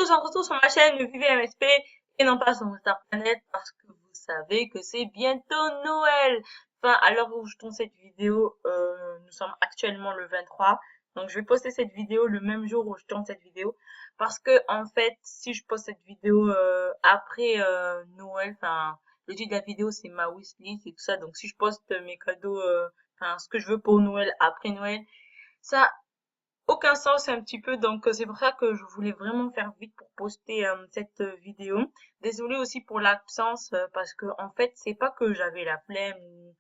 tous, on se retrouve sur ma chaîne Vivez MSP et non pas sur Star Planet parce que vous savez que c'est bientôt Noël. Enfin, à l'heure où je tourne cette vidéo, nous sommes actuellement le 23. Donc, je vais poster cette vidéo le même jour où je tourne cette vidéo parce que, en fait, si je poste cette vidéo après Noël, enfin, le titre de la vidéo c'est ma wishlist et tout ça. Donc, si je poste mes cadeaux, enfin, ce que je veux pour Noël après Noël, ça aucun sens un petit peu, donc c'est pour ça que je voulais vraiment faire vite pour poster cette vidéo. Désolée aussi pour l'absence parce que en fait c'est pas que j'avais la flemme ou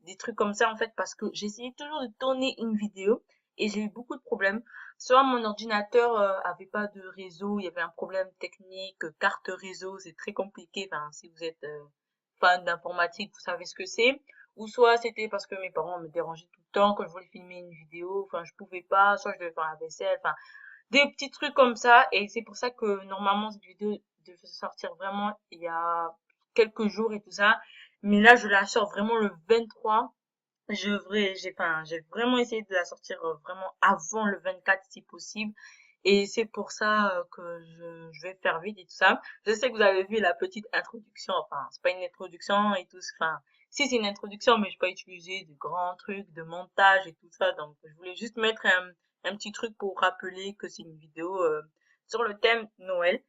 des trucs comme ça en fait parce que j'essayais toujours de tourner une vidéo et j'ai eu beaucoup de problèmes. Soit mon ordinateur avait pas de réseau, il y avait un problème technique, carte réseau, c'est très compliqué. Enfin si vous êtes fan d'informatique, vous savez ce que c'est. Ou soit c'était parce que mes parents me dérangeaient tout le temps quand je voulais filmer une vidéo, enfin je pouvais pas, soit je devais faire la vaisselle, enfin des petits trucs comme ça. Et c'est pour ça que normalement cette vidéo devait sortir vraiment il y a quelques jours et tout ça. Mais là je la sors vraiment le 23. J'ai vraiment essayé de la sortir vraiment avant le 24 si possible. Et c'est pour ça que je vais faire vite et tout ça. Je sais que vous avez vu la petite introduction. Enfin, c'est pas une introduction et tout. Enfin, si c'est une introduction, mais je peux pas utiliser de grands trucs, de montage et tout ça. Donc, je voulais juste mettre un petit truc pour rappeler que c'est une vidéo sur le thème Noël.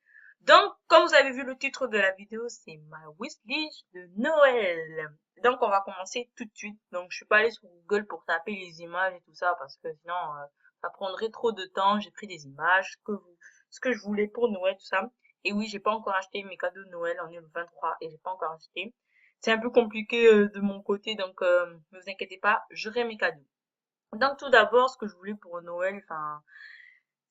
Donc, comme vous avez vu le titre de la vidéo, c'est ma wishlist de Noël. Donc, on va commencer tout de suite. Donc, je suis pas allée sur Google pour taper les images et tout ça parce que sinon, ça prendrait trop de temps. J'ai pris des images, ce que je voulais pour Noël, tout ça. Et oui, j'ai pas encore acheté mes cadeaux de Noël. On est le 23 et j'ai pas encore acheté. C'est un peu compliqué de mon côté, donc ne vous inquiétez pas, j'aurai mes cadeaux. Donc, tout d'abord, ce que je voulais pour Noël, enfin,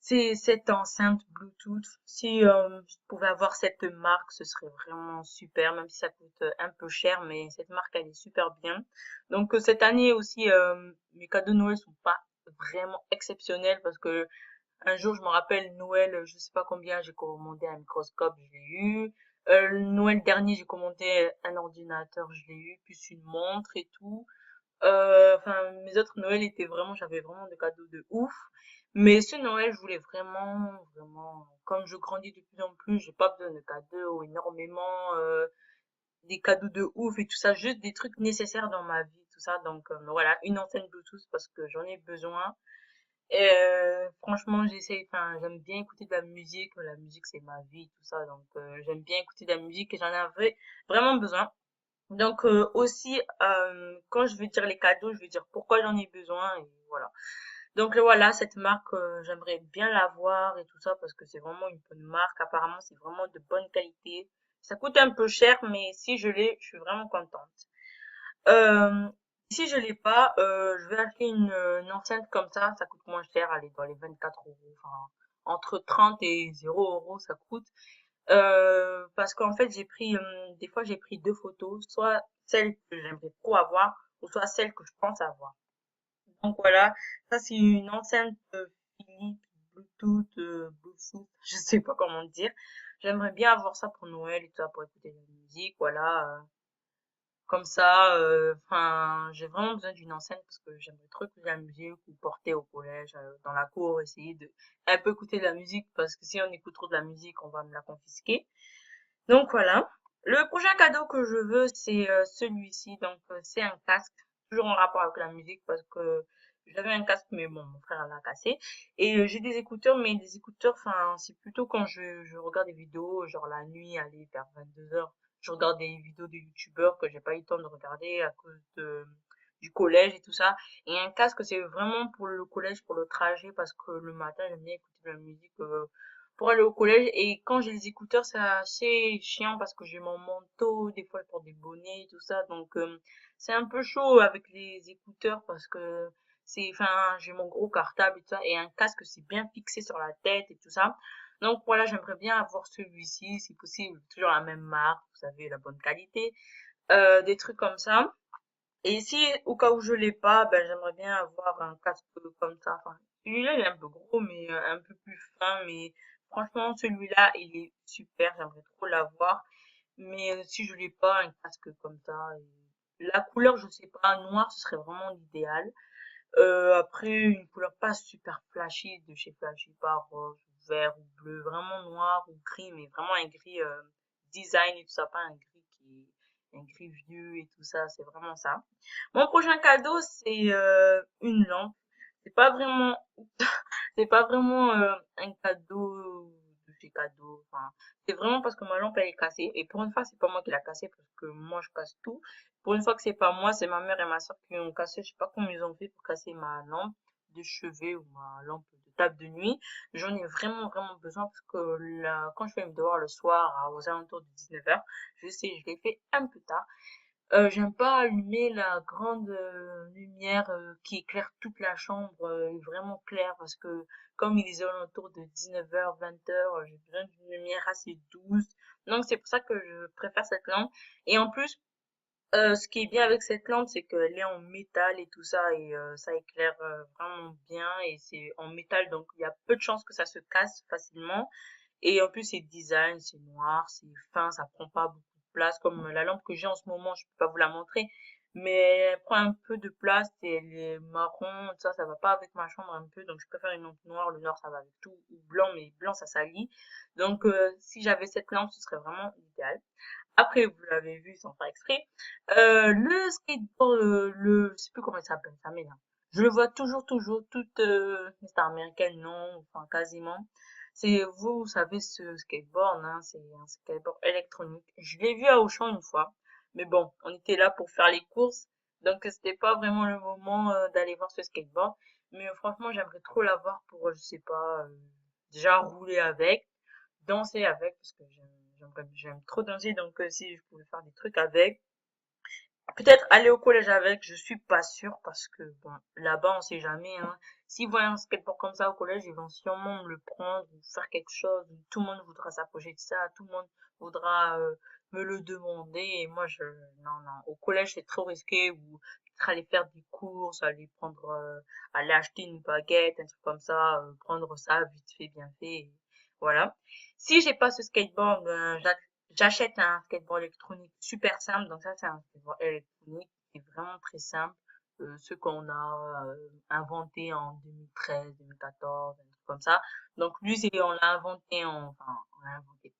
c'est cette enceinte Bluetooth. Si je pouvais avoir cette marque, ce serait vraiment super, même si ça coûte un peu cher, mais cette marque, elle est super bien. Donc cette année aussi, mes cadeaux de Noël sont pas vraiment exceptionnels parce que un jour, je me rappelle Noël, je sais pas combien, j'ai commandé un microscope, je l'ai eu. Le Noël dernier, j'ai commandé un ordinateur, je l'ai eu, plus une montre et tout. Enfin, mes autres Noël étaient vraiment, j'avais vraiment des cadeaux de ouf. Mais ce Noël, je voulais vraiment, comme je grandis de plus en plus, j'ai pas besoin de cadeaux énormément, des cadeaux de ouf et tout ça, juste des trucs nécessaires dans ma vie, tout ça. Donc voilà, une enceinte Bluetooth parce que j'en ai besoin. Et franchement, enfin, j'aime bien écouter de la musique c'est ma vie, tout ça. Donc j'aime bien écouter de la musique et j'en avais vraiment besoin. Donc aussi, quand je veux dire les cadeaux, je veux dire pourquoi j'en ai besoin et voilà. Donc voilà, cette marque, j'aimerais bien l'avoir et tout ça parce que c'est vraiment une bonne marque. Apparemment, c'est vraiment de bonne qualité. Ça coûte un peu cher, mais si je l'ai, je suis vraiment contente. Euh, Si je l'ai pas, je vais acheter une enceinte comme ça coûte moins cher, allez, dans les 24 euros, enfin, entre 30 et 0 euros, ça coûte. Parce qu'en fait, des fois, j'ai pris deux photos, soit celle que j'aimerais trop avoir, ou soit celle que je pense avoir. Donc voilà, ça c'est une enceinte Philips, Bluetooth, je sais pas comment dire. J'aimerais bien avoir ça pour Noël et tout ça, pour écouter de la musique, voilà. Comme ça, enfin, j'ai vraiment besoin d'une enceinte parce que j'aimerais trop écouter de la musique ou porter au collège, dans la cour, essayer de un peu écouter de la musique parce que si on écoute trop de la musique, on va me la confisquer. Donc voilà. Le prochain cadeau que je veux, c'est celui-ci. Donc c'est un casque, toujours en rapport avec la musique parce que j'avais un casque, mais bon, mon frère l'a cassé. Et j'ai des écouteurs, mais des écouteurs, enfin, c'est plutôt quand je regarde des vidéos, genre la nuit, aller vers 22 heures, je regarde des vidéos de youtubeurs que j'ai pas eu le temps de regarder à cause du collège et tout ça. Et un casque, c'est vraiment pour le collège, pour le trajet, parce que le matin, j'aime bien écouter de la musique pour aller au collège. Et quand j'ai les écouteurs, c'est assez chiant parce que j'ai mon manteau, des fois je porte des bonnets, tout ça. Donc c'est un peu chaud avec les écouteurs parce que enfin, j'ai mon gros cartable et tout ça. Et un casque, c'est bien fixé sur la tête et tout ça. Donc voilà, j'aimerais bien avoir celui-ci, si possible, toujours la même marque, vous savez, la bonne qualité, des trucs comme ça. Et si au cas où je l'ai pas, ben j'aimerais bien avoir un casque comme ça. Enfin, celui-là il est un peu gros, mais un peu plus fin. Mais franchement, celui-là il est super. J'aimerais trop l'avoir. Mais si je l'ai pas, un casque comme ça. La couleur, je sais pas, noir, ce serait vraiment l'idéal. Après, une couleur pas super flashy, de chez Flashy, pas rose, ou vert, ou bleu, vraiment noir, ou gris, mais vraiment un gris design et tout ça, pas un gris qui est un gris vieux et tout ça, c'est vraiment ça. Mon prochain cadeau, c'est une lampe. C'est pas vraiment, c'est pas vraiment un cadeau de chez cadeau. Enfin, c'est vraiment parce que ma lampe elle est cassée. Et pour une fois, c'est pas moi qui l'a cassée parce que moi je casse tout. Pour une fois que c'est pas moi, c'est ma mère et ma soeur qui ont cassé. Je sais pas comment ils ont fait pour casser ma lampe de chevet ou ma lampe de table de nuit. J'en ai vraiment besoin parce que là, quand je fais mes devoirs le soir aux alentours de 19h, je sais, je l'ai fait un peu tard. J'aime pas allumer la grande lumière qui éclaire toute la chambre, vraiment claire, parce que comme il est aux alentours de 19h, 20h, j'ai besoin d'une lumière assez douce. Donc c'est pour ça que je préfère cette lampe. Et en plus, ce qui est bien avec cette lampe, c'est qu'elle est en métal et tout ça, et ça éclaire vraiment bien, et c'est en métal, donc il y a peu de chances que ça se casse facilement. Et en plus, c'est design, c'est noir, c'est fin, ça prend pas beaucoup de place. Comme la lampe que j'ai en ce moment, je peux pas vous la montrer, mais elle prend un peu de place et elle est marron, ça va pas avec ma chambre un peu, donc je préfère une lampe noire. Le noir, ça va avec tout, ou blanc, mais blanc, ça salit. Donc, si j'avais cette lampe, ce serait vraiment idéal. Après, vous l'avez vu sans faire exprès, le skateboard, je sais plus comment il s'appelle, ça m'énerve. Je le vois toujours, toute star américaine, non, enfin quasiment. C'est, vous savez, ce skateboard, hein, c'est un skateboard électronique. Je l'ai vu à Auchan une fois, mais bon, on était là pour faire les courses, donc c'était pas vraiment le moment d'aller voir ce skateboard. Mais franchement, j'aimerais trop l'avoir pour, je sais pas, déjà rouler avec, danser avec, parce que j'aime trop danser, donc si je pouvais faire des trucs avec, peut-être aller au collège avec, je suis pas sûre parce que bon, là-bas on sait jamais, hein. S'ils voient un skateboard comme ça au collège, ils vont sûrement me le prendre ou faire quelque chose. Tout le monde voudra s'approcher de ça, tout le monde voudra me le demander et moi non. Au collège c'est trop risqué ou peut-être aller faire des courses, aller acheter une baguette, un truc comme ça, prendre ça vite fait, bien fait, et voilà. Si j'ai pas ce skateboard, j'achète un skateboard électronique super simple. Donc ça, c'est un skateboard électronique qui est vraiment très simple. Ce qu'on a inventé en 2013, 2014, un truc comme ça. Donc lui, on l'a inventé enfin, on l'a inventé.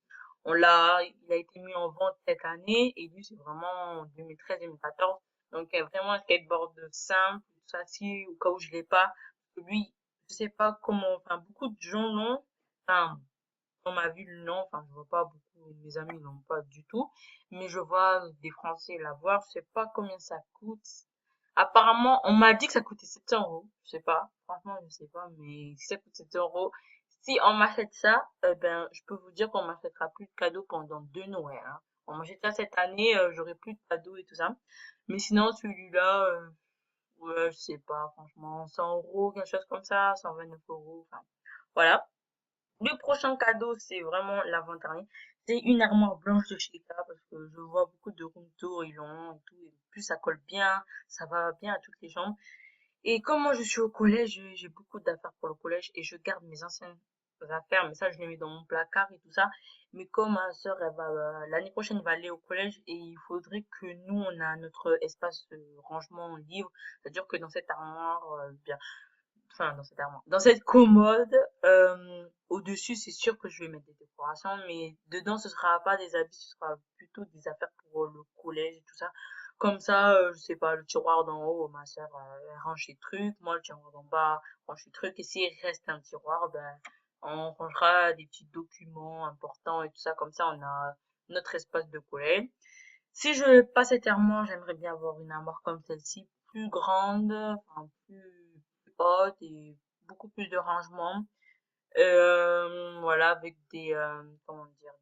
Il a été mis en vente cette année et lui, c'est vraiment en 2013, 2014. Donc il y a vraiment un skateboard simple, tout ça, si au cas où je l'ai pas. Lui, je sais pas comment, enfin, beaucoup de gens l'ont. Enfin, dans ma ville, non, enfin, je vois pas beaucoup, mes amis n'ont pas du tout, mais je vois des Français l'avoir, je sais pas combien ça coûte. Apparemment, on m'a dit que ça coûtait 700 euros, je sais pas, franchement, je sais pas, mais si ça coûte 700 euros, si on m'achète ça, ben, je peux vous dire qu'on m'achètera plus de cadeaux pendant 2 Noëls, hein. On m'achète ça cette année, j'aurai plus de cadeaux et tout ça. Mais sinon, celui-là, ouais, je sais pas, franchement, 100 euros, quelque chose comme ça, 129 euros, enfin, voilà. Le prochain cadeau, c'est vraiment l'avant-dernier. C'est une armoire blanche de chez Ikea parce que je vois beaucoup de room tour, ils l'ont et tout. Et plus ça colle bien, ça va bien à toutes les jambes. Et comme moi je suis au collège, j'ai beaucoup d'affaires pour le collège et je garde mes anciennes affaires, mais ça je les mets dans mon placard et tout ça. Mais comme ma sœur, l'année prochaine, elle va aller au collège et il faudrait que nous, on a notre espace rangement libre. C'est-à-dire que dans cette armoire, bien, enfin dans cette armoire, dans cette commode, au-dessus, c'est sûr que je vais mettre des décorations, mais dedans, ce sera pas des habits, ce sera plutôt des affaires pour le collège et tout ça. Comme ça, je sais pas, le tiroir d'en haut, ma sœur, elle range ses trucs, moi, le tiroir d'en bas, range ses trucs, et s'il reste un tiroir, ben, on rangera des petits documents importants et tout ça, comme ça, on a notre espace de collège. Si je passe cette armoire, j'aimerais bien avoir une armoire comme celle-ci, plus grande, enfin plus haute et beaucoup plus de rangement. Voilà, avec comment dire,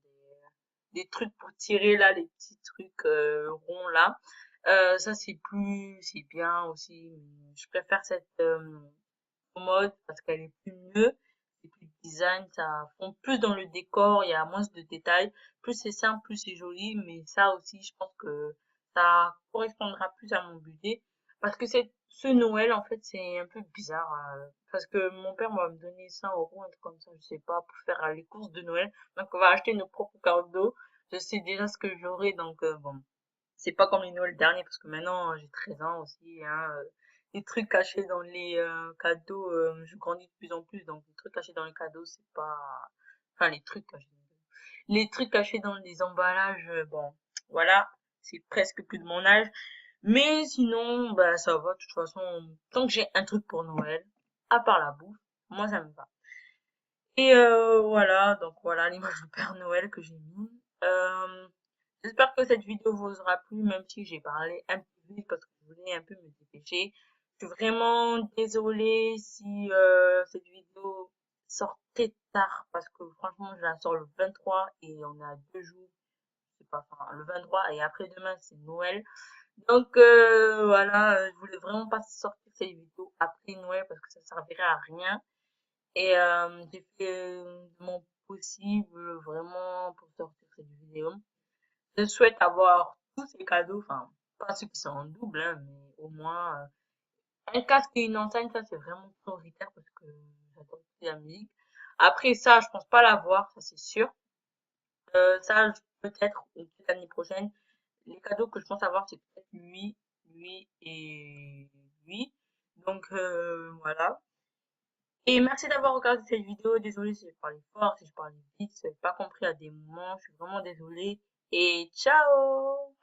des trucs pour tirer là, les petits trucs ronds là. Ça c'est bien aussi. Mais je préfère cette commode parce qu'elle est plus mieux, c'est plus design, ça fond plus dans le décor, il y a moins de détails. Plus c'est simple, plus c'est joli, mais ça aussi, je pense que ça correspondra plus à mon budget. Parce que ce Noël, en fait, c'est un peu bizarre. Parce que mon père va me donner 100 euros, un truc comme ça, je sais pas, pour faire les courses de Noël. Donc, on va acheter nos propres cadeaux. Je sais déjà ce que j'aurai, donc bon. C'est pas comme les Noëls derniers, parce que maintenant, j'ai 13 ans aussi, hein. les trucs cachés dans les cadeaux, je grandis de plus en plus, donc les trucs cachés dans les cadeaux, c'est pas... Enfin, les trucs cachés dans les emballages, bon, voilà, c'est presque plus de mon âge. Mais sinon, bah ça va, de toute façon, tant que j'ai un truc pour Noël, à part la bouffe, moi ça me va. Et voilà, donc voilà l'image du Père Noël que j'ai mis. Euh, J'espère que cette vidéo vous aura plu, même si j'ai parlé un peu vite parce que je voulais un peu me dépêcher. Je suis vraiment désolée si cette vidéo sortait tard parce que franchement, je la sors le 23 et on a 2 jours, c'est pas, enfin, le 23 et après-demain, c'est Noël. Donc voilà, je voulais vraiment pas sortir cette vidéo après Noël parce que ça servirait à rien. Et j'ai fait mon possible vraiment pour sortir cette vidéo. Je souhaite avoir tous ces cadeaux, enfin, pas ceux qui sont en double, hein, mais au moins un casque et une enseigne, ça c'est vraiment prioritaire parce que j'adore écouter la musique. Après ça, je pense pas l'avoir, ça c'est sûr. Ça, peut-être, ou peut-être l'année prochaine. Les cadeaux que je pense avoir, c'est peut-être lui, lui et lui. Donc voilà. Et merci d'avoir regardé cette vidéo. Désolée si j'ai parlé fort, si je parlais vite, si j'ai pas compris à des moments. Je suis vraiment désolée. Et ciao!